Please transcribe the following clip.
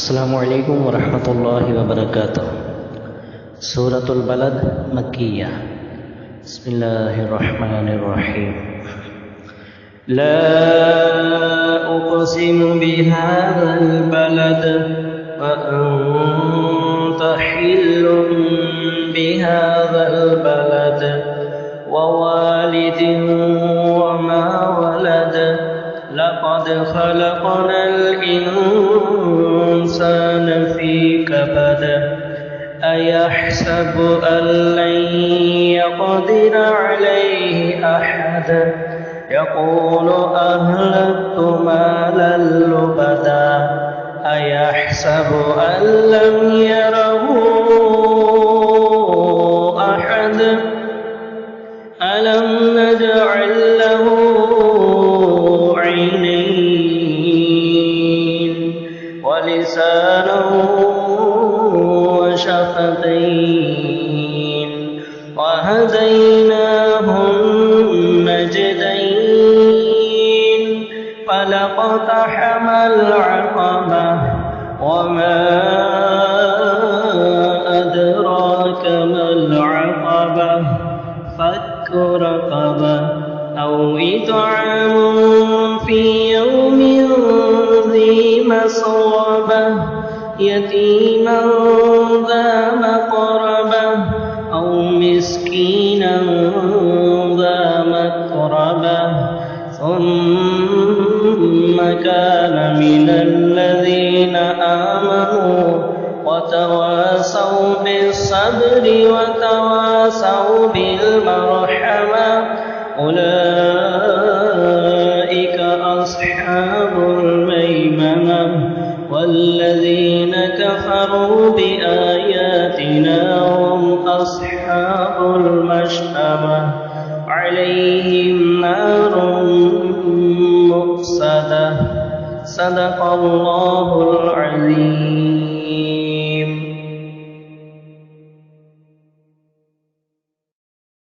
السلام عليكم ورحمة الله وبركاته. سورة البلد مكية. بسم الله الرحمن الرحيم. لا أقسم بهذا البلد وأنت حل بهذا البلد ووالد وما ولد لقد خلقنا الإنسان في كبد أيحسب أن لن يقدر عليه أحد يقول أهلكت مالا لبدا أيحسب أن لم يره أحد ألم نجعل له عينين ولسانا وشفتين وهديناه النجدين فلاقتحم العقبة وما أدراك ما العقبة فك رقبة أو إطعام في يوم ذي مسغبة يتيما ذا مقربة أو مسكينا ذا متربة ثم كان من الذين آمنوا وتواصوا بالصبر وتواصوا بالمرحمة أولئك أصحاب الميمنة والذين كفروا بآياتنا هم أصحاب المشأمة عليهم نار مؤصدة صدق الله العظيم.